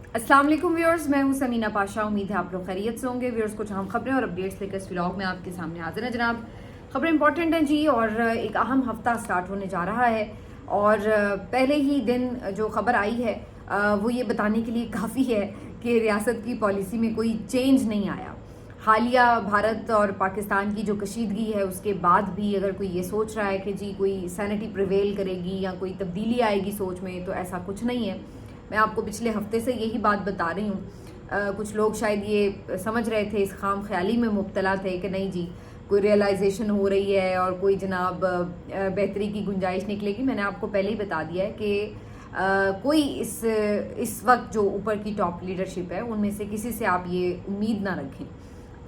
अस्सलाम वालेकुम व्यूअर्स, मैं हूं समीना पाशा। उम्मीद है आप लोग खैरियत से होंगे। व्यूअर्स, कुछ अहम खबरें और अपडेट्स लेकर इस व्लॉग में आपके सामने हाजिर है जनाब। खबरें इंपॉर्टेंट हैं जी, और एक अहम हफ्ता स्टार्ट होने जा रहा है। और पहले ही दिन जो खबर आई है वो ये बताने के लिए काफ़ी है कि रियासत की पॉलिसी में कोई चेंज नहीं आया। हालिया भारत और पाकिस्तान की जो कशीदगी है उसके बाद भी अगर कोई ये सोच रहा है कि जी कोई सैनिटी प्रिवेल करेगी या कोई तब्दीली आएगी सोच में, तो ऐसा कुछ नहीं है। मैं आपको पिछले हफ्ते से यही बात बता रही हूँ। कुछ लोग शायद ये समझ रहे थे, इस खाम ख्याली में मुब्तला थे कि नहीं जी कोई रियलाइजेशन हो रही है और कोई जनाब बेहतरी की गुंजाइश निकलेगी। मैंने आपको पहले ही बता दिया है कि कोई इस वक्त जो ऊपर की टॉप लीडरशिप है उनमें से किसी से आप ये उम्मीद ना रखें।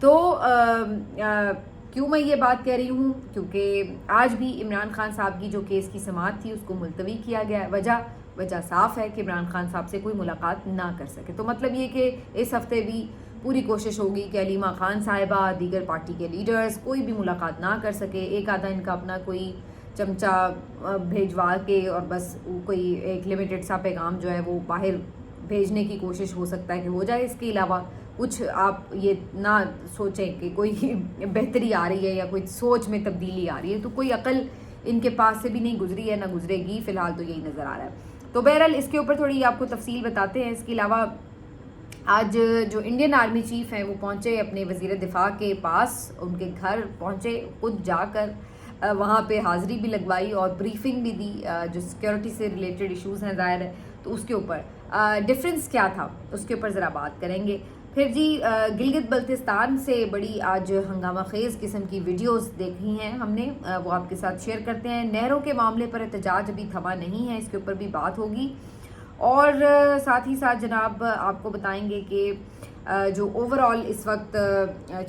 तो क्यों मैं ये बात कह रही हूँ, क्योंकि आज भी इमरान खान साहब की जो केस की समाअत थी उसको मुलतवी किया गया है। वजह साफ है कि इमरान खान साहब से कोई मुलाकात ना कर सके। तो मतलब ये कि इस हफ्ते भी पूरी कोशिश होगी कि अलीमा खान साहिबा, दीगर पार्टी के लीडर्स कोई भी मुलाकात ना कर सके। एक आधा इनका अपना कोई चमचा भेजवा के और बस कोई एक लिमिटेड सा पैगाम जो है वो बाहर भेजने की कोशिश हो सकता है कि हो जाए। इसके अलावा कुछ आप ये ना सोचें कि कोई बेहतरी आ रही है या कोई सोच में तब्दीली आ रही है। तो कोई अकल इनके पास से भी नहीं गुजरी है, ना गुजरेगी। फ़िलहाल तो यही नज़र आ रहा है। तो बहरहाल इसके ऊपर थोड़ी आपको तफसील बताते हैं। इसके अलावा आज जो इंडियन आर्मी चीफ़ हैं वो पहुंचे अपने वज़ीर दिफा के पास, उनके घर पहुंचे, खुद जाकर वहाँ पे हाज़िरी भी लगवाई और ब्रीफिंग भी दी। जो सिक्योरिटी से रिलेटेड इश्यूज़ हैं ज़ाहिर है, तो उसके ऊपर डिफरेंस क्या था उसके ऊपर ज़रा बात करेंगे। फिर जी गिलगित बल्तिस्तान से बड़ी आज हंगामा खेज़ किस्म की वीडियोस देखी हैं हमने, वो आपके साथ शेयर करते हैं। नहरों के मामले पर एहतजाज अभी थमा नहीं है, इसके ऊपर भी बात होगी। और साथ ही साथ जनाब आपको बताएंगे कि जो ओवरऑल इस वक्त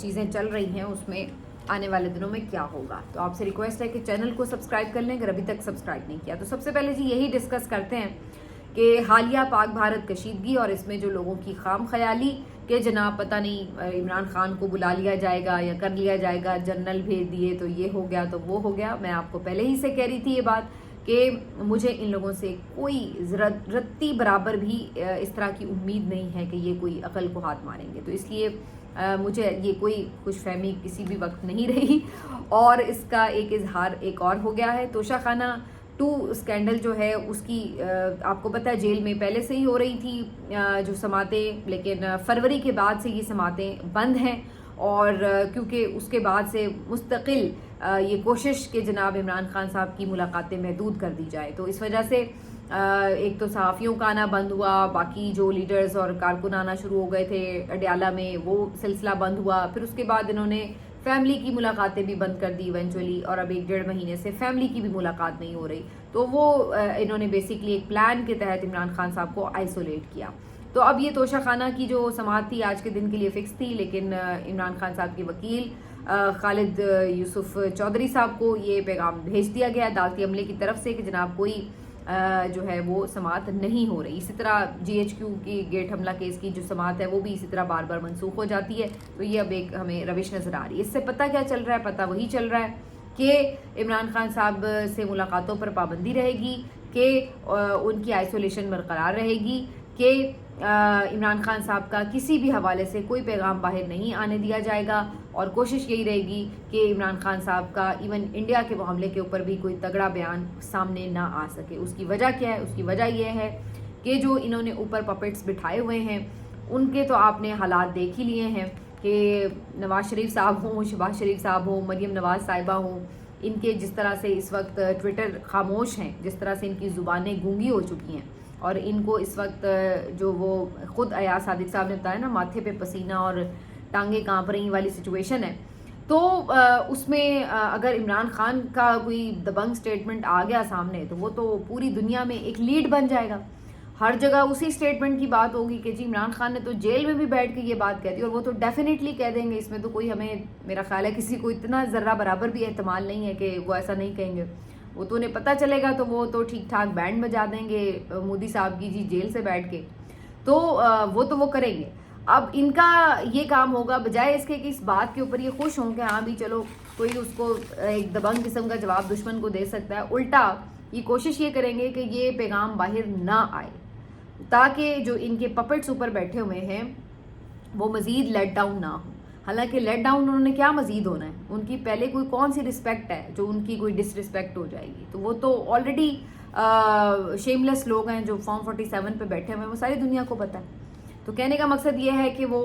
चीज़ें चल रही हैं उसमें आने वाले दिनों में क्या होगा। तो आपसे रिक्वेस्ट है कि चैनल को सब्सक्राइब कर लें अगर अभी तक सब्सक्राइब नहीं किया। तो सबसे पहले जी यही डिस्कस करते हैं कि हालिया पाक भारत कशीदगी और इसमें जो लोगों की खाम ख्याली कि जनाब पता नहीं इमरान खान को बुला लिया जाएगा या कर लिया जाएगा, जनरल भेज दिए तो ये हो गया तो वो हो गया। मैं आपको पहले ही से कह रही थी ये बात कि मुझे इन लोगों से कोई रत्ती बराबर भी इस तरह की उम्मीद नहीं है कि ये कोई अकल को हाथ मारेंगे। तो इसलिए मुझे ये कोई खुशफहमी किसी भी वक्त नहीं रही। और इसका एक इजहार एक और हो गया है। तोशाखाना 2 स्कैंडल जो है उसकी आपको पता है जेल में पहले से ही हो रही थी जो समातें, लेकिन फरवरी के बाद से ये समातें बंद हैं। और क्योंकि उसके बाद से मुस्तकिल ये कोशिश कि जनाब इमरान खान साहब की मुलाकातें महदूद कर दी जाए, तो इस वजह से एक तो सहाफ़ियों का आना बंद हुआ, बाकी जो लीडर्स और कारकुन आना शुरू हो गए थे अडयाला में, वो सिलसिला बंद हुआ। फिर उसके बाद इन्होंने फैमिली की मुलाकातें भी बंद कर दी इवेंचुअली, और अब 1-1.5 महीने से फैमिली की भी मुलाकात नहीं हो रही। तो वो इन्होंने बेसिकली एक प्लान के तहत इमरान खान साहब को आइसोलेट किया। तो अब ये तोशाखाना की जो समाअत थी आज के दिन के लिए फ़िक्स थी, लेकिन इमरान खान साहब के वकील खालिद यूसुफ चौधरी साहब को ये पैगाम भेज दिया गया अदालती अमले की तरफ से कि जनाब कोई जो है वो समाअत नहीं हो रही। इसी तरह GHQ की गेट हमला केस की जो समाअत है वो भी इसी तरह बार बार मनसूख हो जाती है। तो ये अब एक हमें रविश नज़र आ रही है। इससे पता क्या चल रहा है? पता वही चल रहा है कि इमरान खान साहब से मुलाकातों पर पाबंदी रहेगी, कि उनकी आइसोलेशन बरकरार रहेगी, कि इमरान खान साहब का किसी भी हवाले से कोई पैगाम बाहर नहीं आने दिया जाएगा। और कोशिश यही रहेगी कि इमरान खान साहब का इवन इंडिया के मामले के ऊपर भी कोई तगड़ा बयान सामने ना आ सके। उसकी वजह क्या है? उसकी वजह यह है कि जो इन्होंने ऊपर पपेट्स बिठाए हुए हैं उनके तो आपने हालात देख ही लिए हैं कि नवाज शरीफ साहब हों, शहबाज शरीफ साहब हों, मरियम नवाज साहिबा हों, इनके जिस तरह से इस वक्त ट्विटर खामोश हैं, जिस तरह से इनकी ज़ुबानें गूंगी हो चुकी हैं, और इनको इस वक्त जो वो ख़ुद अयाज सादिक साहब ने बताया ना, माथे पे पसीना और टांगे कांप रही वाली सिचुएशन है। तो उसमें अगर इमरान खान का कोई दबंग स्टेटमेंट आ गया सामने तो वो तो पूरी दुनिया में एक लीड बन जाएगा। हर जगह उसी स्टेटमेंट की बात होगी कि जी इमरान खान ने तो जेल में भी बैठ के ये बात कह दी, और वो तो डेफिनेटली कह देंगे। इसमें तो कोई हमें, मेरा ख्याल है किसी को इतना ज़र्रा बराबर भी एहतमाल नहीं है कि वो ऐसा नहीं कहेंगे। वो तो उन्हें पता चलेगा तो वो तो ठीक ठाक बैंड बजा देंगे मोदी साहब की जी जेल से बैठ के। तो वो करेंगे। अब इनका ये काम होगा, बजाय इसके कि इस बात के ऊपर ये खुश हों कि हाँ भी चलो कोई उसको एक दबंग किस्म का जवाब दुश्मन को दे सकता है, उल्टा ये कोशिश ये करेंगे कि ये पैगाम बाहर ना आए। تاکہ جو ان کے پپٹس اوپر بیٹھے ہوئے ہیں وہ مزید لیٹ ڈاؤن نہ ہوں. حالانکہ لیٹ ڈاؤن انہوں نے کیا مزید ہونا ہے, ان کی پہلے کوئی کون سی رسپیکٹ ہے جو ان کی کوئی ڈس رسپیکٹ ہو جائے گی. تو وہ تو آلریڈی شیم لیس لوگ ہیں جو فارم 47 پہ بیٹھے ہوئے ہیں, وہ ساری دنیا کو پتہ ہے. تو کہنے کا مقصد یہ ہے کہ وہ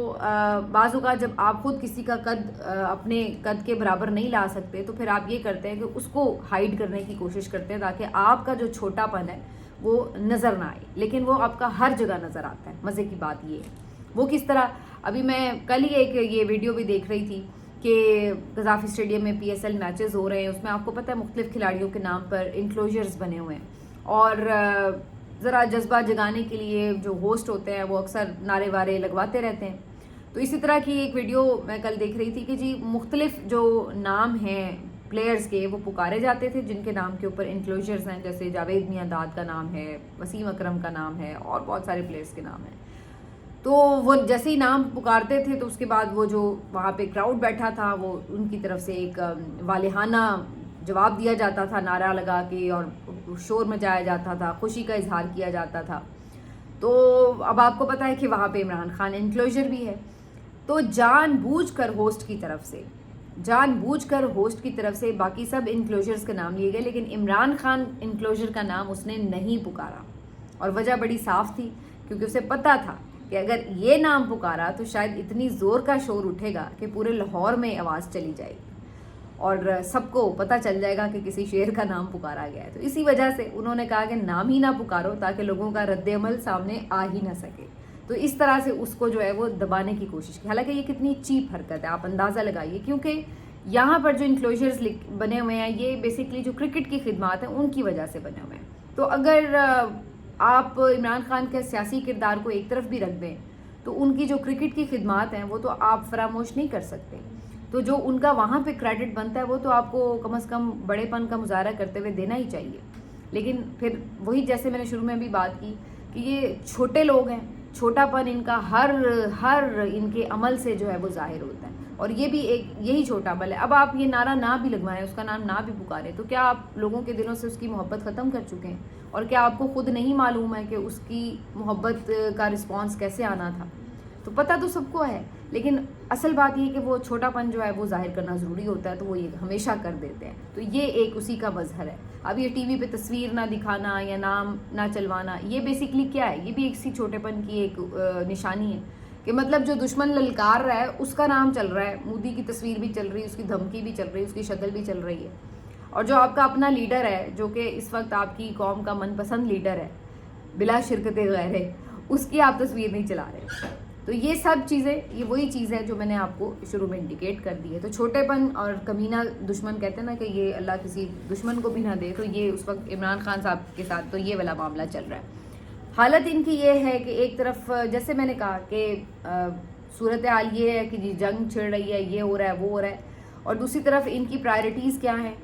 بعض اوقات جب آپ خود کسی کا قد اپنے قد کے برابر نہیں لا سکتے تو پھر آپ یہ کرتے ہیں کہ اس کو ہائیڈ کرنے کی کوشش کرتے ہیں تاکہ آپ کا جو چھوٹا پن ہے وہ نظر نہ آئے, لیکن وہ آپ کا ہر جگہ نظر آتا ہے. مزے کی بات یہ ہے وہ کس طرح, ابھی میں کل ہی ایک یہ ویڈیو بھی دیکھ رہی تھی کہ قذافی اسٹیڈیم میں PSL میچز ہو رہے ہیں, اس میں آپ کو پتہ ہے مختلف کھلاڑیوں کے نام پر انکلوژرز بنے ہوئے ہیں, اور ذرا جذبہ جگانے کے لیے جو ہوسٹ ہوتے ہیں وہ اکثر نعرے وارے لگواتے رہتے ہیں. تو اسی طرح کی ایک ویڈیو میں کل دیکھ رہی تھی کہ جی مختلف جو نام ہیں پلیئرز کے وہ پکارے جاتے تھے جن کے نام کے اوپر انکلوژرز ہیں, جیسے جاوید میاں داد کا نام ہے, وسیم اکرم کا نام ہے, اور بہت سارے پلیئرز کے نام ہیں. تو وہ جیسے ہی نام پکارتے تھے تو اس کے بعد وہ جو وہاں پہ کراؤڈ بیٹھا تھا وہ ان کی طرف سے ایک والہانہ جواب دیا جاتا تھا نعرہ لگا کے, اور شور مچایا جاتا تھا, خوشی کا اظہار کیا جاتا تھا. تو اب آپ کو پتہ ہے کہ وہاں پہ عمران خان انکلوژر بھی ہے. تو جان بوجھ کر ہوسٹ کی طرف سے باقی سب انکلوژرز کا نام لیے گئے, لیکن عمران خان انکلوژر کا نام اس نے نہیں پکارا. اور وجہ بڑی صاف تھی, کیونکہ اسے پتہ تھا کہ اگر یہ نام پکارا تو شاید اتنی زور کا شور اٹھے گا کہ پورے لاہور میں آواز چلی جائے گی اور سب کو پتہ چل جائے گا کہ کسی شعر کا نام پکارا گیا ہے. تو اسی وجہ سے انہوں نے کہا کہ نام ہی نہ پکارو تاکہ لوگوں کا رد عمل سامنے آ ہی نہ سکے. تو اس طرح سے اس کو جو ہے وہ دبانے کی کوشش کی. حالانکہ یہ کتنی چیپ حرکت ہے, آپ اندازہ لگائیے, کیونکہ یہاں پر جو انکلوژرز بنے ہوئے ہیں یہ بیسکلی جو کرکٹ کی خدمات ہیں ان کی وجہ سے بنے ہوئے ہیں. تو اگر آپ عمران خان کے سیاسی کردار کو ایک طرف بھی رکھ دیں تو ان کی جو کرکٹ کی خدمات ہیں وہ تو آپ فراموش نہیں کر سکتے. تو جو ان کا وہاں پہ کریڈٹ بنتا ہے وہ تو آپ کو کم از کم بڑے پن کا مظاہرہ کرتے ہوئے دینا ہی چاہیے. لیکن پھر وہی جیسے میں نے شروع میں بھی بات کی کہ یہ چھوٹے لوگ ہیں, چھوٹا پن ان کا ہر ان کے عمل سے جو ہے وہ ظاہر ہوتا ہے, اور یہ بھی ایک یہی چھوٹا عمل ہے. اب آپ یہ نعرہ نہ بھی لگوائیں, اس کا نام نہ بھی پکاریں, تو کیا آپ لوگوں کے دلوں سے اس کی محبت ختم کر چکے ہیں؟ اور کیا آپ کو خود نہیں معلوم ہے کہ اس کی محبت کا رسپانس کیسے آنا تھا؟ تو پتہ تو سب کو ہے, لیکن اصل بات یہ کہ وہ چھوٹا پن جو ہے وہ ظاہر کرنا ضروری ہوتا ہے, تو وہ یہ ہمیشہ کر دیتے ہیں. تو یہ ایک اسی کا مظہر ہے. اب یہ ٹی وی پہ تصویر نہ دکھانا یا نام نہ چلوانا, یہ بیسکلی کیا ہے؟ یہ بھی اسی چھوٹے پن کی ایک نشانی ہے کہ مطلب جو دشمن للکار رہا ہے اس کا نام چل رہا ہے, مودی کی تصویر بھی چل رہی ہے, اس کی دھمکی بھی چل رہی ہے, اس کی شکل بھی چل رہی ہے. اور جو آپ کا اپنا لیڈر ہے جو کہ اس وقت آپ کی قوم کا من پسند لیڈر ہے بلا شرکت غیر ہے, اس کی آپ تصویر نہیں چلا رہے. تو یہ سب چیزیں, یہ وہی چیز ہے جو میں نے آپ کو شروع میں انڈیکیٹ کر دی ہے. تو چھوٹے پن اور کمینہ دشمن کہتے ہیں نا کہ یہ اللہ کسی دشمن کو بھی نہ دے, تو یہ اس وقت عمران خان صاحب کے ساتھ تو یہ والا معاملہ چل رہا ہے. حالت ان کی یہ ہے کہ ایک طرف جیسے میں نے کہا کہ صورتحال یہ ہے کہ جی جنگ چھڑ رہی ہے, یہ ہو رہا ہے, وہ ہو رہا ہے, اور دوسری طرف ان کی پرائرٹیز کیا ہیں.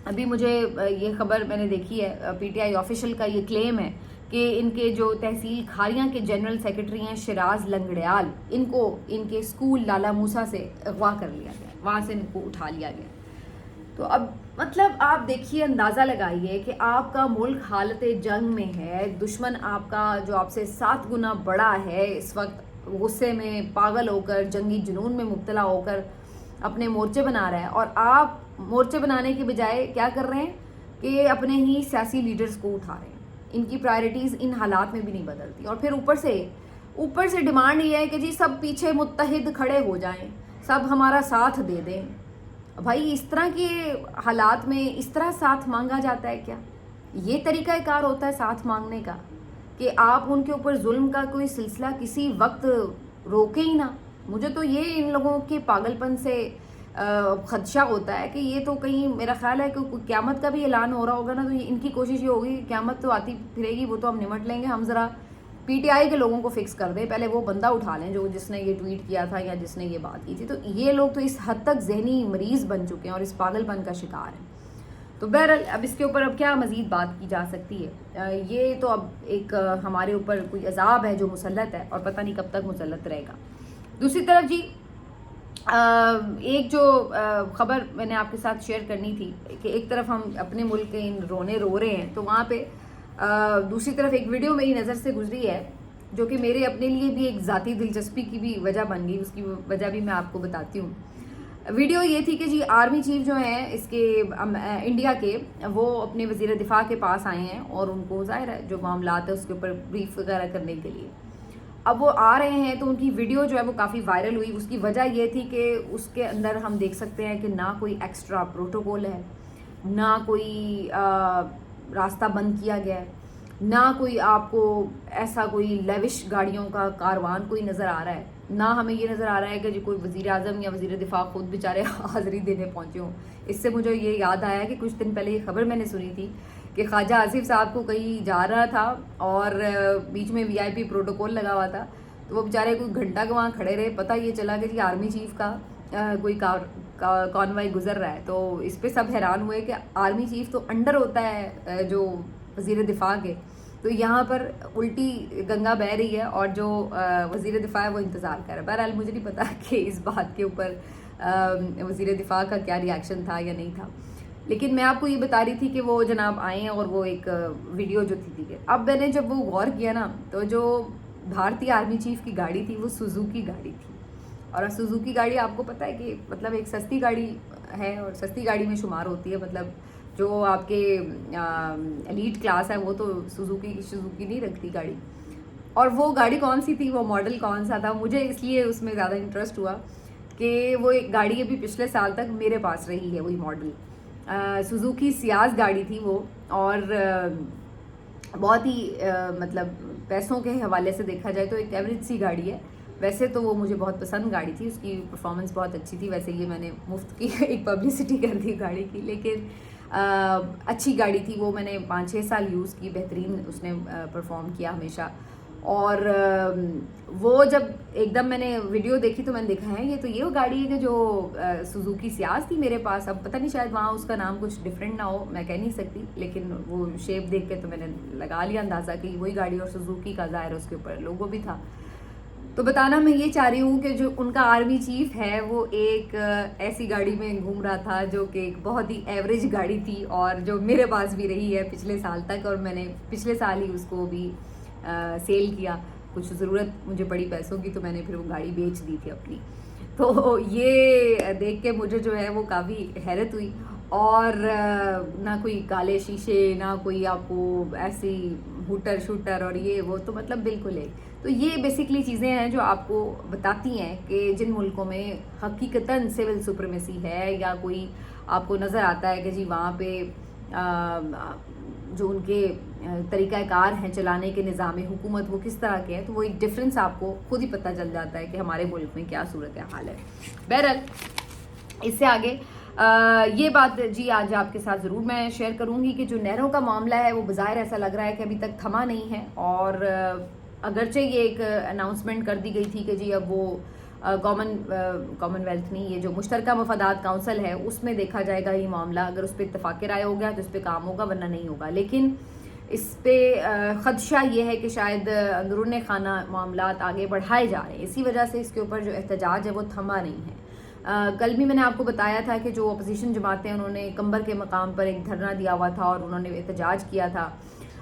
ابھی مجھے یہ خبر میں نے دیکھی ہے, PTI آفیشل کا یہ کلیم ہے کہ ان کے جو تحصیل کھاریاں کے جنرل سیکرٹری ہیں شیراز لنگڑیال, ان کو ان کے اسکول لالا موسیٰ سے اغوا کر لیا گیا, وہاں سے ان کو اٹھا لیا گیا. تو اب مطلب آپ دیکھیے, اندازہ لگائیے کہ آپ کا ملک حالت جنگ میں ہے, دشمن آپ کا جو آپ سے 7 گنا بڑا ہے اس وقت غصے میں پاگل ہو کر, جنگی جنون میں مبتلا ہو کر اپنے مورچے بنا رہا ہے, اور آپ مورچے بنانے کے بجائے کیا کر رہے ہیں کہ اپنے ہی سیاسی لیڈرز کو اٹھا رہے ہیں. ان کی پرائرٹیز ان حالات میں بھی نہیں بدلتی, اور پھر اوپر سے ڈیمانڈ یہ ہے کہ جی سب پیچھے متحد کھڑے ہو جائیں, سب ہمارا ساتھ دے دیں. بھائی اس طرح کے حالات میں اس طرح ساتھ مانگا جاتا ہے کیا؟ یہ طریقہ کار ہوتا ہے ساتھ مانگنے کا کہ آپ ان کے اوپر ظلم کا کوئی سلسلہ کسی وقت روکیں ہی نہ. مجھے تو یہ ان لوگوں کے پاگل پن سے خدشہ ہوتا ہے کہ یہ تو کہیں میرا خیال ہے کہ قیامت کا بھی اعلان ہو رہا ہوگا نا, تو ان کی کوشش یہ ہوگی کہ قیامت تو آتی پھرے گی, وہ تو ہم نمٹ لیں گے, ہم ذرا PTI کے لوگوں کو فکس کر دیں, پہلے وہ بندہ اٹھا لیں جس نے یہ ٹویٹ کیا تھا یا جس نے یہ بات کی تھی. تو یہ لوگ تو اس حد تک ذہنی مریض بن چکے ہیں اور اس پاگل پن کا شکار ہیں. تو بہرحال اب اس کے اوپر اب کیا مزید بات کی جا سکتی ہے؟ یہ تو اب ایک ہمارے اوپر کوئی عذاب ہے جو مسلط ہے, اور پتہ نہیں کب تک مسلط رہے گا. دوسری طرف جی ایک جو خبر میں نے آپ کے ساتھ شیئر کرنی تھی کہ ایک طرف ہم اپنے ملک کے ان رونے رو رہے ہیں, تو وہاں پہ दूसरी तरफ एक वीडियो मेरी नज़र से गुजरी है जो कि मेरे अपने लिए भी एक ज़ाती दिलचस्पी की भी वजह बन गई, उसकी वजह भी मैं आपको बताती हूँ। वीडियो ये थी कि जी आर्मी चीफ जो हैं इसके इंडिया के, वो अपने वज़ीर दिफा के पास आए हैं और उनको ज़ाहिर है जो मामलात है उसके ऊपर ब्रीफ वगैरह करने के लिए अब वो आ रहे हैं। तो उनकी वीडियो जो है वो काफ़ी वायरल हुई। उसकी वजह ये थी कि उसके अंदर हम देख सकते हैं कि ना कोई एक्स्ट्रा प्रोटोकॉल है, ना कोई रास्ता बंद किया गया है, ना कोई आपको ऐसा कोई लेविश गाड़ियों का कारवान कोई नज़र आ रहा है, ना हमें ये नज़र आ रहा है कि जो कोई वज़ीर आज़म या वज़ीर दिफा खुद बेचारे हाज़िरी देने पहुँचे हों। इससे मुझे ये याद आया कि कुछ दिन पहले ये खबर मैंने सुनी थी कि ख्वाजा आसिफ साहब को कहीं जा रहा था और बीच में VIP प्रोटोकॉल लगा हुआ था, तो वो बेचारे कोई घंटा के वहाँ खड़े रहे। पता ये चला कि जी आर्मी चीफ का कोई कॉन्वॉय गुजर रहा है। तो इस पे सब हैरान हुए कि आर्मी चीफ तो अंडर होता है जो वज़ीर दिफा के, तो यहाँ पर उल्टी गंगा बह रही है और जो वज़ीर दिफा है वो इंतज़ार कर रहा है। बहरहाल मुझे नहीं पता कि इस बात के ऊपर वज़ीर दिफा का क्या रिएक्शन था या नहीं था, लेकिन मैं आपको ये बता रही थी कि वो जनाब आए हैं और वो एक वीडियो जो थी ठीक है। अब मैंने जब वो गौर किया ना, तो जो भारतीय आर्मी चीफ की गाड़ी थी वो सुजुकी गाड़ी थी। और सुजुकी गाड़ी आपको पता है कि मतलब एक सस्ती गाड़ी है और सस्ती गाड़ी में शुमार होती है। मतलब जो आपके एलीट क्लास है वो तो सुजुकी नहीं रखती गाड़ी। और वो गाड़ी कौन सी थी, वो मॉडल कौन सा था, मुझे इसलिए उसमें ज़्यादा इंटरेस्ट हुआ कि वो एक गाड़ी अभी पिछले साल तक मेरे पास रही है। वही मॉडल सुजुकी सियाज गाड़ी थी वो, और बहुत ही मतलब पैसों के हवाले से देखा जाए तो एक एवरेज सी गाड़ी है। वैसे तो वो मुझे बहुत पसंद गाड़ी थी, उसकी परफॉर्मेंस बहुत अच्छी थी। वैसे ये मैंने मुफ्त की एक पब्लिसिटी कर दी गाड़ी की, लेकिन अच्छी गाड़ी थी वो। मैंने 5-6 साल यूज़ की, बेहतरीन उसने परफॉर्म किया हमेशा। और वो जब एकदम मैंने वीडियो देखी तो मैंने देखा है ये तो ये वो गाड़ी है कि जो सुजुकी सियाज थी मेरे पास। अब पता नहीं शायद वहाँ उसका नाम कुछ डिफरेंट ना हो, मैं कह नहीं सकती, लेकिन वो शेप देख के तो मैंने लगा लिया अंदाज़ा कि वही गाड़ी, और सुजुकी का ज़ाहिर उसके ऊपर लोगो भी था। तो बताना मैं ये चाह रही हूँ कि जो उनका आर्मी चीफ है वो एक ऐसी गाड़ी में घूम रहा था जो कि एक बहुत ही एवरेज गाड़ी थी, और जो मेरे पास भी रही है पिछले साल तक, और मैंने पिछले साल ही उसको भी सेल किया। कुछ ज़रूरत मुझे पड़ी पैसों की तो मैंने फिर वो गाड़ी बेच दी थी अपनी। तो ये देख के मुझे जो है वो काफ़ी हैरत हुई। और ना कोई काले शीशे, ना कोई आपको ऐसी हुटर शूटर और ये वो, तो मतलब बिल्कुल है। तो ये बेसिकली चीज़ें हैं जो आपको बताती हैं कि जिन मुल्कों में हकीकतन सिविल सुप्रीमेसी है, या कोई आपको नज़र आता है कि जी वहाँ पे जो उनके तरीक़ाकार हैं चलाने के निज़ाम हुकूमत वो किस तरह के हैं, तो वो एक डिफरेंस आपको खुद ही पता चल जाता है कि हमारे मुल्क में क्या सूरत हाल है। बहरहाल इससे आगे ये बात जी आज आपके साथ ज़रूर मैं शेयर करूँगी कि जो नहरों का मामला है वो बज़ाहिर ऐसा लग रहा है कि अभी तक थमा नहीं है। और अगरचे ये एक अनाउंसमेंट कर दी गई थी कि जी अब वो कॉमनवेल्थ नहीं, ये जो मुश्तरका मफादात काउंसिल है उसमें देखा जाएगा ये मामला। अगर उस पर इत्तफाक़ राय हो गया तो इस पर काम होगा, वरना नहीं होगा। लेकिन इस पे ख़दशा ये है कि शायद अंदरूनी खाना मामलात आगे बढ़ाए जा रहे हैं, इसी वजह से इसके ऊपर जो एहतजाज है वो थमा नहीं है। कल भी मैंने आपको बताया था कि जो अपोजिशन जमातें उन्होंने कंबर के मकाम पर एक धरना दिया हुआ था और उन्होंने एहतजाज किया था।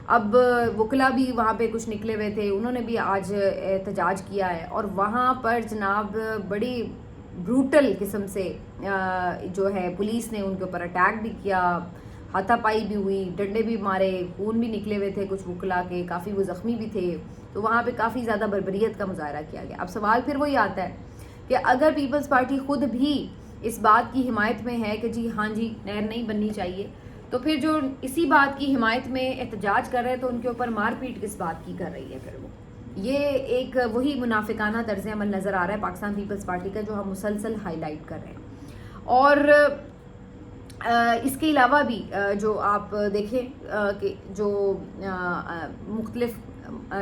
अब वकला भी वहाँ पे कुछ निकले हुए थे, उन्होंने भी आज एहतजाज किया है। और वहाँ पर जनाब बड़ी ब्रूटल किस्म से जो है पुलिस ने उनके ऊपर अटैक भी किया, हाथापाई भी हुई, डंडे भी मारे, खून भी निकले हुए थे कुछ वकला के, काफ़ी वो ज़ख्मी भी थे। तो वहाँ पे काफ़ी ज़्यादा बर्बरियत का मुजाहरा किया गया। अब सवाल फिर वही आता है कि अगर पीपल्स पार्टी खुद भी इस बात की हिमायत में है कि जी हाँ जी नहर नहीं बननी चाहिए, तो फिर जो इसी बात की हिमायत में एहतजाज कर रहे हैं तो उनके ऊपर मारपीट किस बात की कर रही है फिर वो। ये एक वही मुनाफिकाना तर्ज अमल नज़र आ रहा है पाकिस्तान पीपल्स पार्टी का, जो हम मुसलसल हाईलाइट कर रहे हैं। और इसके अलावा भी जो आप देखें कि जो मुख्तलिफ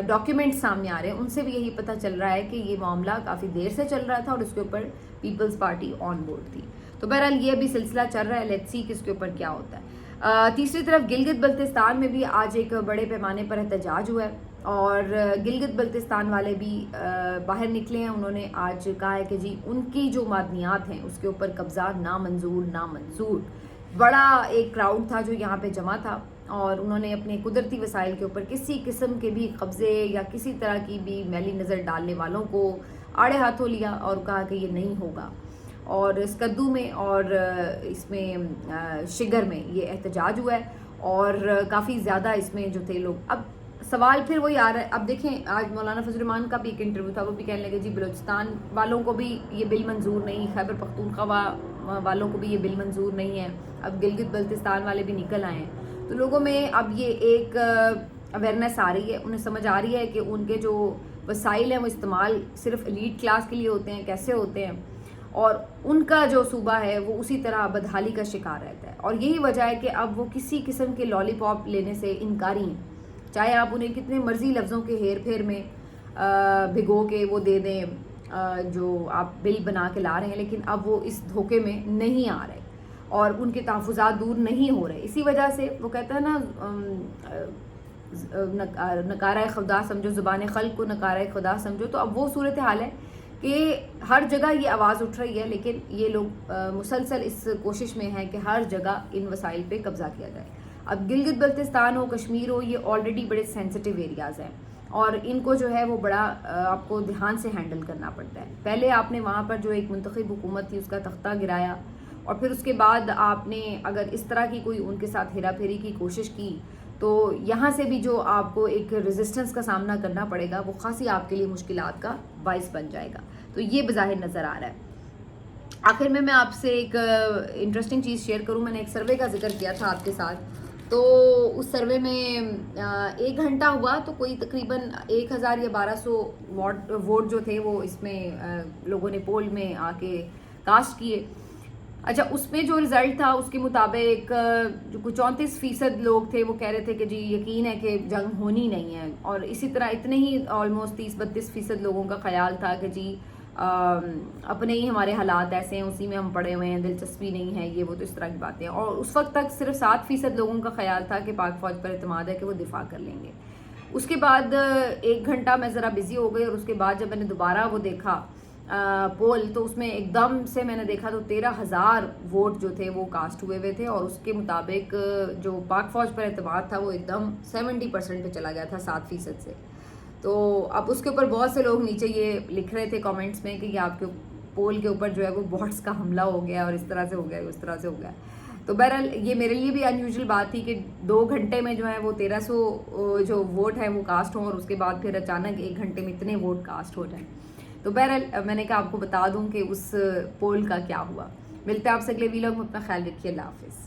डॉक्यूमेंट सामने आ रहे हैं उनसे भी यही पता चल रहा है कि ये मामला काफ़ी देर से चल रहा था और उसके ऊपर पीपल्स पार्टी ऑन बोर्ड थी। तो बहरहाल ये भी सिलसिला चल रहा है, लेट्स सी किसके ऊपर क्या होता है। तीसरी तरफ गिलगित बल्तिस्तान में भी आज एक बड़े पैमाने पर एहतजाज हुआ है और गिलगित बल्तिस्तान वाले भी बाहर निकले हैं। उन्होंने आज कहा है कि जी उनकी जो मादनियात हैं उसके ऊपर कब्जा नामंजूर नामंजूर। बड़ा एक क्राउड था जो यहाँ पे जमा था اور انہوں نے اپنے قدرتی وسائل کے اوپر کسی قسم کے بھی قبضے یا کسی طرح کی بھی میلی نظر ڈالنے والوں کو آڑے ہاتھوں لیا اور کہا کہ یہ نہیں ہوگا. اور اسکردو میں اور اس میں شگر میں یہ احتجاج ہوا ہے اور کافی زیادہ اس میں جو تھے لوگ. اب سوال پھر وہی آ رہا ہے. اب دیکھیں آج مولانا فضل الرحمان کا بھی ایک انٹرویو تھا, وہ بھی کہنے لگے جی بلوچستان والوں کو بھی یہ بل منظور نہیں, خیبر پختونخوا والوں کو بھی یہ بل منظور نہیں ہے. اب گلگت بلتستان والے بھی نکل آئے ہیں. تو لوگوں میں اب یہ ایک اویئرنیس آ رہی ہے, انہیں سمجھ آ رہی ہے کہ ان کے جو وسائل ہیں وہ استعمال صرف ایلیٹ کلاس کے لیے ہوتے ہیں, کیسے ہوتے ہیں, اور ان کا جو صوبہ ہے وہ اسی طرح بدحالی کا شکار رہتا ہے. اور یہی وجہ ہے کہ اب وہ کسی قسم کے لالی پاپ لینے سے انکاری ہیں, چاہے آپ انہیں کتنے مرضی لفظوں کے ہیر پھیر میں بھگو کے وہ دے دیں جو آپ بل بنا کے لا رہے ہیں, لیکن اب وہ اس دھوکے میں نہیں آ رہے اور ان کے تحفظات دور نہیں ہو رہے. اسی وجہ سے وہ کہتا ہے نا نکارہ خدا سمجھو, زبان خلق کو نکارہ خدا سمجھو. تو اب وہ صورتحال ہے کہ ہر جگہ یہ آواز اٹھ رہی ہے, لیکن یہ لوگ مسلسل اس کوشش میں ہیں کہ ہر جگہ ان وسائل پہ قبضہ کیا جائے. اب گلگت بلتستان ہو, کشمیر ہو, یہ آلریڈی بڑے سینسٹیو ایریاز ہیں اور ان کو جو ہے وہ بڑا آپ کو دھیان سے ہینڈل کرنا پڑتا ہے. پہلے آپ نے وہاں پر جو ایک منتخب حکومت تھی اس کا تختہ گرایا, اور پھر اس کے بعد آپ نے اگر اس طرح کی کوئی ان کے ساتھ ہیرا پھیری کی کوشش کی تو یہاں سے بھی جو آپ کو ایک ریزسٹنس کا سامنا کرنا پڑے گا وہ خاصی آپ کے لیے مشکلات کا باعث بن جائے گا. تو یہ بظاہر نظر آ رہا ہے. آخر میں آپ سے ایک انٹرسٹنگ چیز شیئر کروں. میں نے ایک سروے کا ذکر کیا تھا آپ کے ساتھ, تو اس سروے میں 1 گھنٹہ ہوا تو کوئی تقریباً 1000 یا 1200 ووٹ جو تھے وہ اس میں لوگوں نے پول میں آ کے کاسٹ کیے. اچھا, اس میں جو رزلٹ تھا اس کے مطابق جو کچھ 34% لوگ تھے وہ کہہ رہے تھے کہ جی یقین ہے کہ جنگ ہونی نہیں ہے, اور اسی طرح اتنے ہی آلموسٹ 30-32% لوگوں کا خیال تھا کہ جی اپنے ہی ہمارے حالات ایسے ہیں, اسی میں ہم پڑے ہوئے ہیں, دلچسپی نہیں ہے, یہ وہ, تو اس طرح کی باتیں. اور اس وقت تک صرف 7% لوگوں کا خیال تھا کہ پاک فوج پر اعتماد ہے کہ وہ دفاع کر لیں گے. اس کے بعد 1 گھنٹہ میں ذرا بزی ہو گئی, اور اس کے بعد جب میں نے دوبارہ وہ دیکھا پول تو اس میں ایک دم سے میں نے دیکھا تو 13,000 ووٹ جو تھے وہ کاسٹ ہوئے تھے, اور اس کے مطابق جو پاک فوج پر اعتماد تھا وہ ایک دم 70% پہ چلا گیا تھا 7% سے. تو اب اس کے اوپر بہت سے لوگ نیچے یہ لکھ رہے تھے کامنٹس میں کہ یہ آپ کے پول کے اوپر جو ہے وہ بوٹس کا حملہ ہو گیا, اور اس طرح سے ہو گیا, اس طرح سے ہو گیا. تو بہرحال یہ میرے لیے بھی انیوژل بات تھی کہ 2 گھنٹے میں جو ہے وہ 1300 جو ووٹ ہیں وہ کاسٹ ہوں, اور اس کے بعد پھر اچانک 1 گھنٹے میں اتنے ووٹ کاسٹ ہو جائیں. تو بہرحال میں نے کہا آپ کو بتا دوں کہ اس پول کا کیا ہوا. ملتے ہیں آپ سے اگلے ویلاگ میں, اپنا خیال رکھیے, اللہ حافظ.